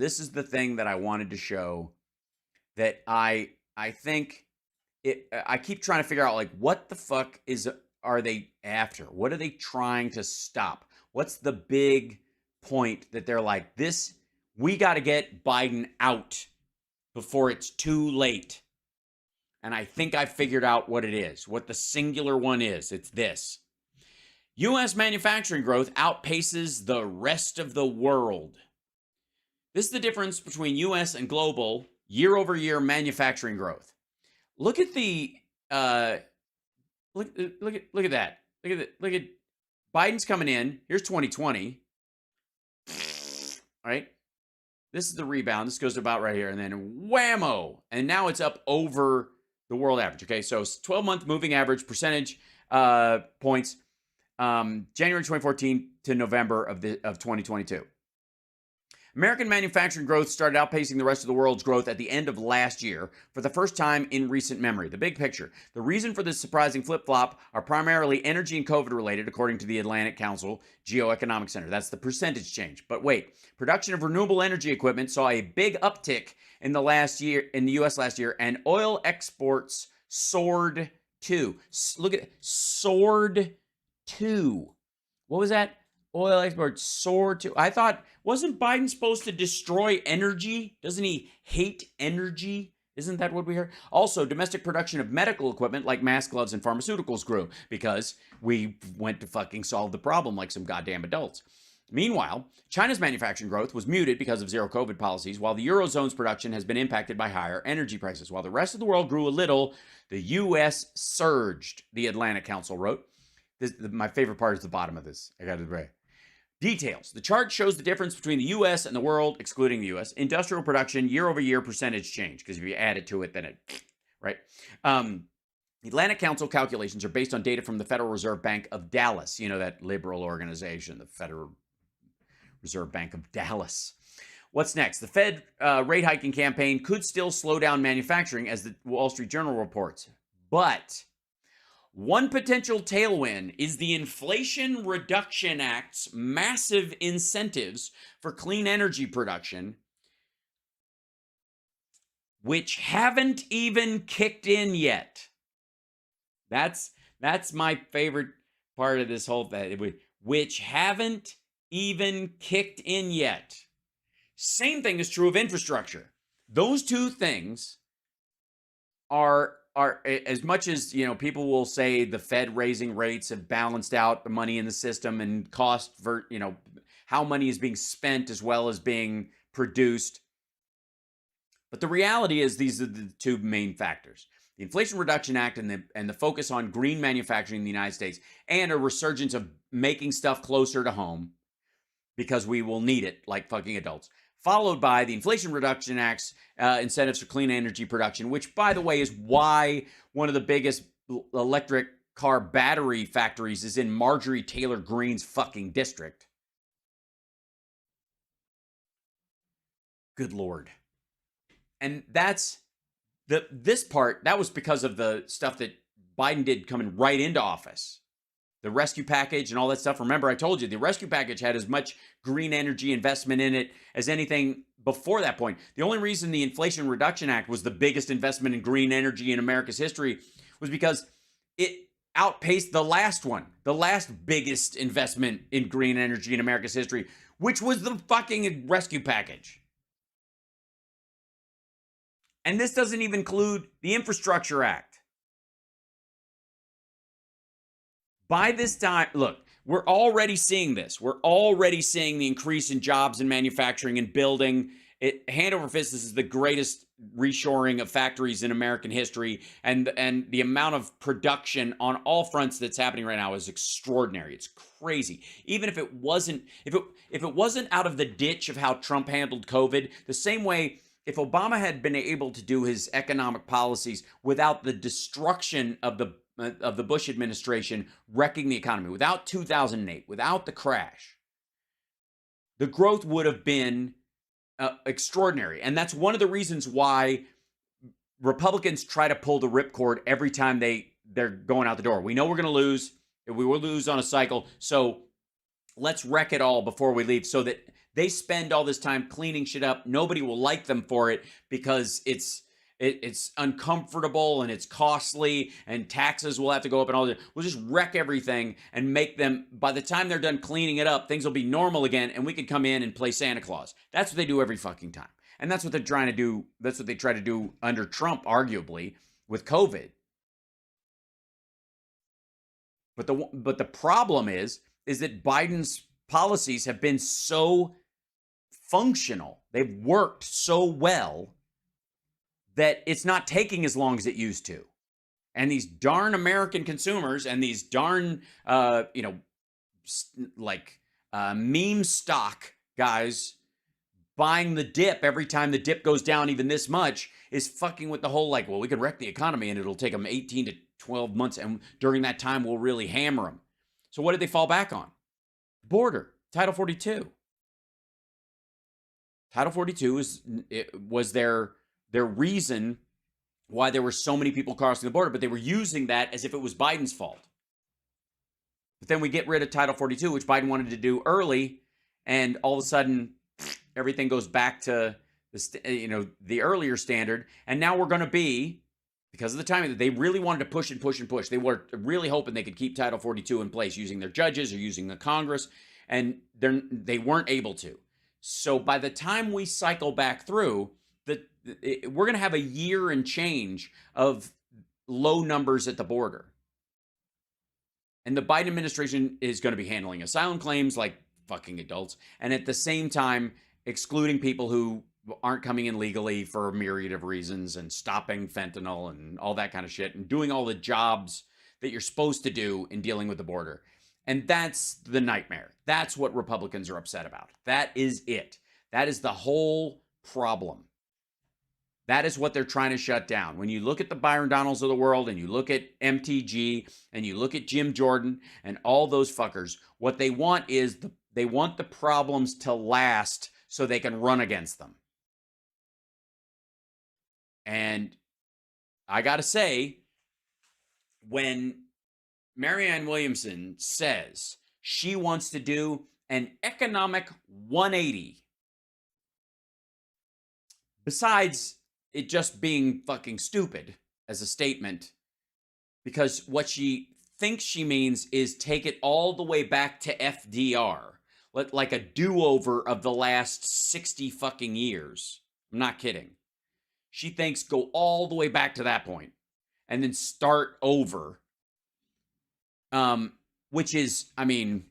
This is the thing that I wanted to show that I think I keep trying to figure out, like, what the fuck are they after? What are they trying to stop? What's the big point that they're like, this, we got to get Biden out before it's too late. And I think I figured out what it is, what the singular one is. It's this. U.S. manufacturing growth outpaces the rest of the world. This is the difference between U.S. and global year-over-year manufacturing growth. Look at the look at that. Look at Biden's coming in. Here's 2020. Right? This is the rebound. This goes about right here, and then whammo, and now it's up over the world average. Okay, so 12-month moving average percentage points, January 2014 to November of 2022. American manufacturing growth started outpacing the rest of the world's growth at the end of last year for the first time in recent memory. The big picture. The reason for this surprising flip-flop are primarily energy and COVID related, according to the Atlantic Council Geoeconomic Center. That's the percentage change. But wait, production of renewable energy equipment saw a big uptick in the U.S. last year, and oil exports soared too. Look at it, soared too. What was that? Oil exports soared to. I thought, wasn't Biden supposed to destroy energy? Doesn't he hate energy? Isn't that what we heard? Also, domestic production of medical equipment like masks, gloves, and pharmaceuticals grew because we went to fucking solve the problem like some goddamn adults. Meanwhile, China's manufacturing growth was muted because of zero COVID policies, while the Eurozone's production has been impacted by higher energy prices. While the rest of the world grew a little, the U.S. surged, the Atlantic Council wrote. My favorite part is the bottom of this. I got to say. Details. The chart shows the difference between the U.S. and the world, excluding the U.S. Industrial production year-over-year percentage change, because if you add it to it, then it, right? The Atlantic Council calculations are based on data from the Federal Reserve Bank of Dallas, you know, that liberal organization, the Federal Reserve Bank of Dallas. What's next? The Fed rate hiking campaign could still slow down manufacturing, as the Wall Street Journal reports. But one potential tailwind is the Inflation Reduction Act's massive incentives for clean energy production, which haven't even kicked in yet. That's my favorite part of this whole thing, which haven't even kicked in yet. Same thing is true of infrastructure. Those two things are as much as, you know, people will say the Fed raising rates have balanced out the money in the system and cost for, you know, how money is being spent as well as being produced. But the reality is these are the two main factors. The Inflation Reduction Act and the focus on green manufacturing in the United States, and a resurgence of making stuff closer to home because we will need it like fucking adults. Followed by the Inflation Reduction Act's incentives for clean energy production, which, by the way, is why one of the biggest electric car battery factories is in Marjorie Taylor Greene's fucking district. Good Lord. And that's this part, that was because of the stuff that Biden did coming right into office. The rescue package and all that stuff. Remember, I told you the rescue package had as much green energy investment in it as anything before that point. The only reason the Inflation Reduction Act was the biggest investment in green energy in America's history was because it outpaced the last one, the last biggest investment in green energy in America's history, which was the fucking rescue package. And this doesn't even include the Infrastructure Act. By this time, look, we're already seeing this. We're already seeing the increase in jobs in manufacturing and building. Hand over fist, this is the greatest reshoring of factories in American history. And the amount of production on all fronts that's happening right now is extraordinary. It's crazy. Even if it wasn't out of the ditch of how Trump handled COVID, the same way if Obama had been able to do his economic policies without the destruction of the Bush administration wrecking the economy, without 2008, without the crash, the growth would have been extraordinary. And that's one of the reasons why Republicans try to pull the ripcord every time they're going out the door. We know we're going to lose. We will lose on a cycle. So let's wreck it all before we leave so that They spend all this time cleaning shit up. Nobody will like them for it because it's uncomfortable and it's costly, and taxes will have to go up, and all that. We'll just wreck everything and make them, by the time they're done cleaning it up, things will be normal again, and we can come in and play Santa Claus. That's what they do every fucking time. And that's what they're trying to do. That's what they try to do under Trump, arguably, with COVID. But the problem is that Biden's policies have been so functional. They've worked so well that it's not taking as long as it used to. And these darn American consumers and these darn, meme stock guys buying the dip every time the dip goes down even this much is fucking with the whole, like, well, we could wreck the economy and it'll take them 18 to 12 months. And during that time, we'll really hammer them. So what did they fall back on? Border, Title 42. Title 42 was their reason why there were so many people crossing the border, but they were using that as if it was Biden's fault. But then we get rid of Title 42, which Biden wanted to do early, and all of a sudden, everything goes back to the earlier standard. And now we're going to be, because of the timing, that they really wanted to push and push and push. They were really hoping they could keep Title 42 in place using their judges or using the Congress, and they weren't able to. So by the time we cycle back through, we're going to have a year and change of low numbers at the border. And the Biden administration is going to be handling asylum claims like fucking adults, and at the same time excluding people who aren't coming in legally for a myriad of reasons, and stopping fentanyl and all that kind of shit, and doing all the jobs that you're supposed to do in dealing with the border. And that's the nightmare. That's what Republicans are upset about. That is it. That is the whole problem. That is what they're trying to shut down. When you look at the Byron Donalds of the world, and you look at MTG, and you look at Jim Jordan and all those fuckers, what they want is they want the problems to last so they can run against them. And I got to say, when Marianne Williamson says she wants to do an economic 180, besides it just being fucking stupid as a statement, because what she thinks she means is take it all the way back to FDR, like a do-over of the last 60 fucking years. I'm not kidding. She thinks go all the way back to that point and then start over, which is, I mean,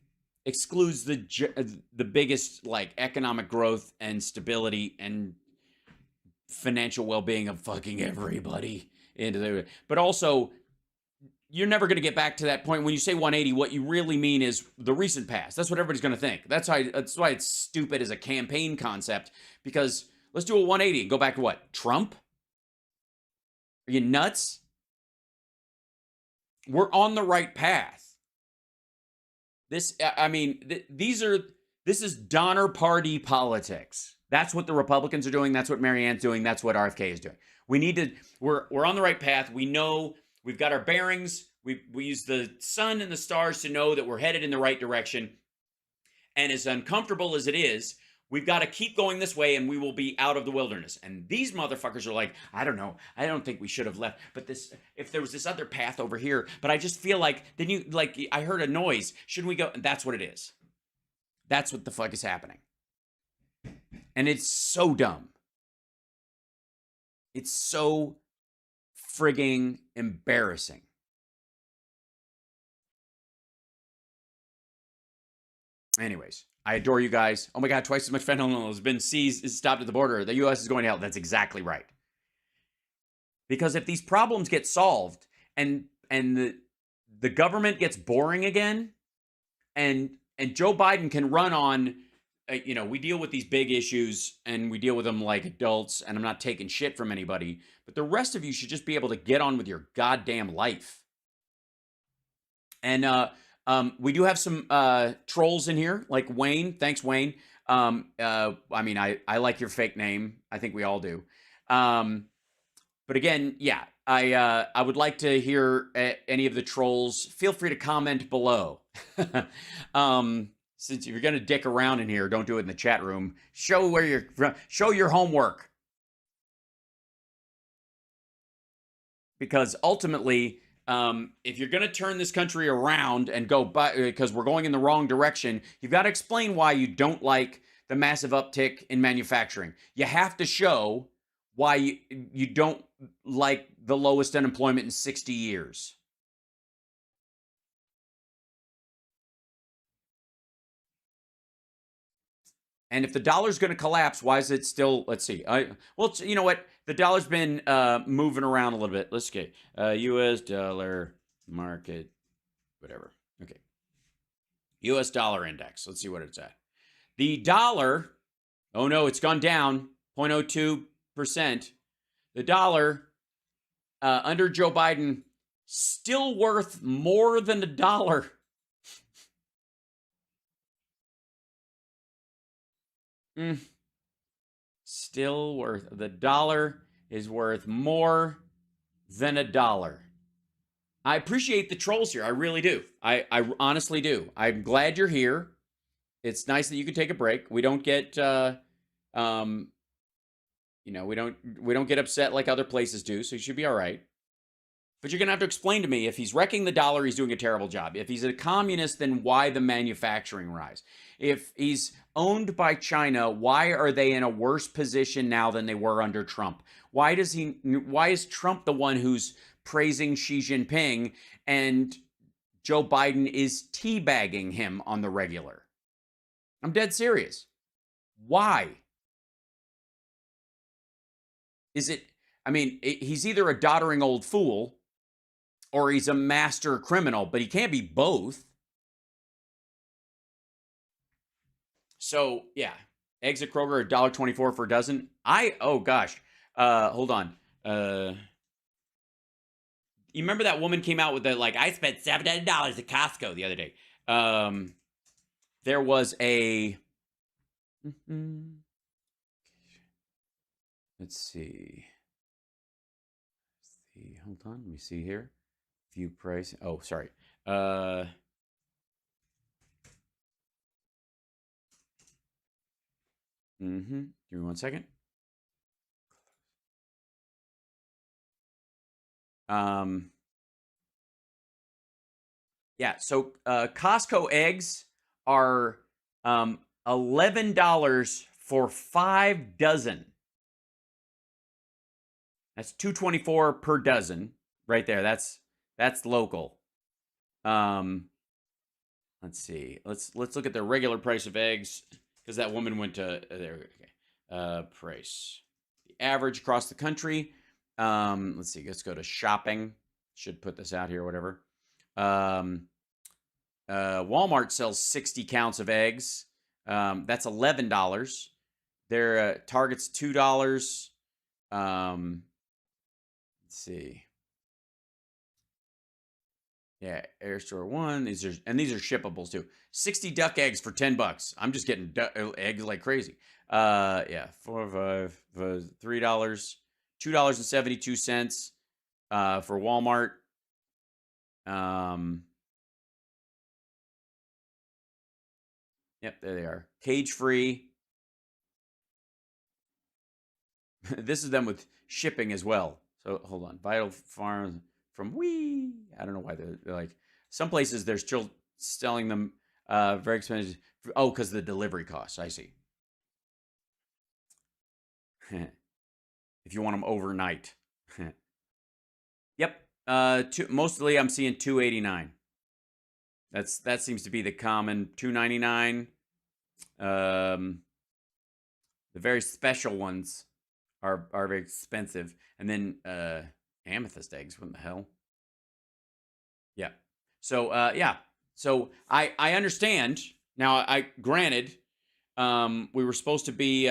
excludes the biggest, like, economic growth and stability and financial well-being of fucking everybody into there. But also, you're never going to get back to that point. When you say 180, what you really mean is the recent past. That's what everybody's going to think. That's why it's stupid as a campaign concept, because let's do a 180 and go back to what? Trump? Are you nuts? We're on the right path. This is Donner Party politics. That's what the Republicans are doing. That's what Marianne's doing. That's what RFK is doing. We're on the right path. We know we've got our bearings. We use the sun and the stars to know that we're headed in the right direction. And as uncomfortable as it is, we've got to keep going this way, and we will be out of the wilderness. And these motherfuckers are like, I don't know. I don't think we should have left. But if there was this other path over here, but I just feel like, I heard a noise. Shouldn't we go? And that's what it is. That's what the fuck is happening. And it's so dumb. It's so frigging embarrassing. Anyways, I adore you guys. Oh my God, twice as much fentanyl has been stopped at the border. The U.S. is going to hell. That's exactly right. Because if these problems get solved and the government gets boring again, and Joe Biden can run on, we deal with these big issues and we deal with them like adults, and I'm not taking shit from anybody, but the rest of you should just be able to get on with your goddamn life. And we do have some trolls in here, like Wayne. Thanks, Wayne. I like your fake name. I think we all do. But again, yeah, I would like to hear any of the trolls. Feel free to comment below. Since if you're gonna dick around in here, don't do it in the chat room. Show your homework. Because ultimately, if you're going to turn this country around and go by, because we're going in the wrong direction, you've got to explain why you don't like the massive uptick in manufacturing. You have to show why you don't like the lowest unemployment in 60 years. And if the dollar's going to collapse, why is it still? Let's see. Well, you know what? The dollar's been moving around a little bit. Let's get U.S. dollar market, whatever. Okay, U.S. dollar index. Let's see what it's at. The dollar. Oh no, it's gone down 0.02%. The dollar under Joe Biden still worth more than a dollar. Still worth, the dollar is worth more than a dollar. I appreciate the trolls here. I really do. I honestly do. I'm glad you're here. It's nice that you can take a break. We don't get we don't get upset like other places do, so you should be all right. But you're going to have to explain to me, if he's wrecking the dollar, he's doing a terrible job. If he's a communist, then why the manufacturing rise? If he's owned by China, why are they in a worse position now than they were under Trump? Why is Trump the one who's praising Xi Jinping and Joe Biden is teabagging him on the regular? I'm dead serious. Why? He's either a doddering old fool or he's a master criminal, but he can't be both. So, yeah. Eggs at Kroger, $1.24 for a dozen. Hold on. You remember that woman came out with the, I spent $700 at Costco the other day. There was a... Let's see. Hold on. Let me see here. View price. Oh, sorry. Give me 1 second. Yeah, so Costco eggs are $11 for 5 dozen. That's $2.24 per dozen right there. That's local. Let's see. Let's look at the regular price of eggs, because that woman went to there. Okay. Price. The average across the country. Let's see. Let's go to shopping. Should put this out here, whatever. Walmart sells 60 counts of eggs. That's $11. Their Target's $2. Let's see. Yeah, Air Store 1. These are shippables too. 60 duck eggs for $10. I'm just getting eggs like crazy. Yeah, $4, $5, $3, $2.72 for Walmart. Yep, there they are. Cage free. This is them with shipping as well. So hold on. Vital Farms from I don't know why they're like, some places they're still selling them very expensive. Oh, because of the delivery costs. I see. If you want them overnight. Yep. Mostly I'm seeing $2.89. That seems to be the common. $2.99. The very special ones are very expensive. And then amethyst eggs, what the hell? Yeah. So yeah. So I understand. Now, granted, we were supposed to be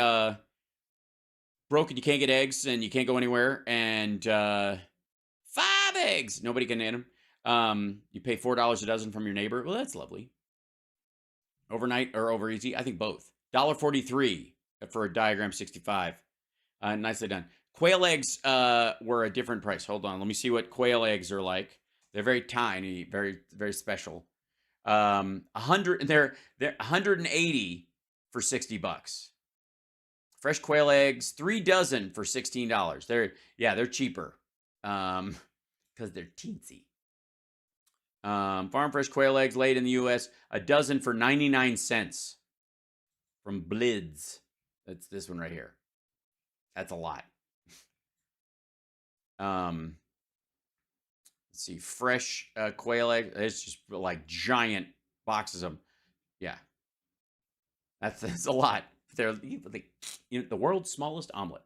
broke and you can't get eggs and you can't go anywhere, and 5 eggs, nobody can eat them. You pay $4 a dozen from your neighbor. Well, that's lovely. Overnight or over easy? I think both. $1.43 for a diagram 65. Nicely done. Quail eggs were a different price. Hold on. Let me see what quail eggs are like. They're very tiny, very, very special. They're 180 for $60. Fresh quail eggs, 3 dozen for $16. They're cheaper. Because they're teensy. Farm fresh quail eggs laid in the U.S. a dozen for 99 cents from Blids. That's this one right here. That's a lot. Let's see, fresh quail eggs. It's just like giant boxes of them. Yeah, that's a lot. They're the world's smallest omelet.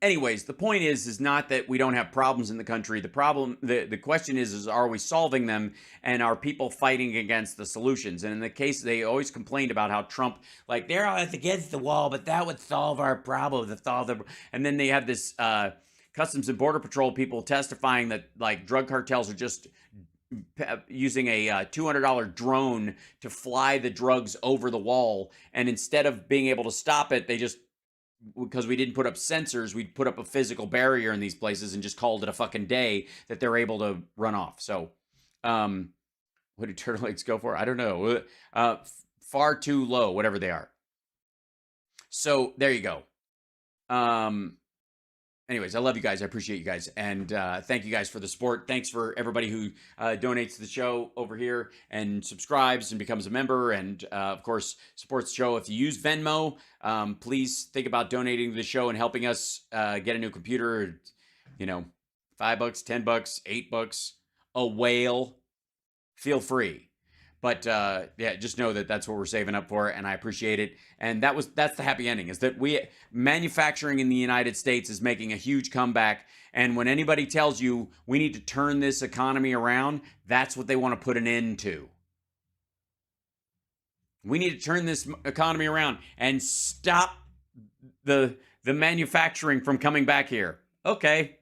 Anyways, the point is not that we don't have problems in the country. The question is are we solving them, and are people fighting against the solutions? And in the case, they always complained about how Trump, like, they're always against the wall, but that would solve our problems. And then they have this Customs and Border Patrol people testifying that, like, drug cartels are just using a $200 drone to fly the drugs over the wall, and instead of being able to stop it, they just, because we didn't put up sensors, we put up a physical barrier in these places and just called it a fucking day that they're able to run off. So, what do turtle eggs go for? I don't know. Far too low, whatever they are. So there you go. Anyways, I love you guys. I appreciate you guys. And thank you guys for the support. Thanks for everybody who donates to the show over here and subscribes and becomes a member. And, of course, supports the show. If you use Venmo, please think about donating to the show and helping us get a new computer. You know, $5, $10, $8, a whale. Feel free. But yeah, just know that that's what we're saving up for, and I appreciate it. And that's the happy ending, is that manufacturing in the United States is making a huge comeback. And when anybody tells you we need to turn this economy around, that's what they want to put an end to. We need to turn this economy around and stop the manufacturing from coming back here. Okay,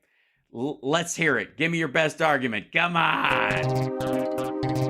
let's hear it. Give me your best argument. Come on.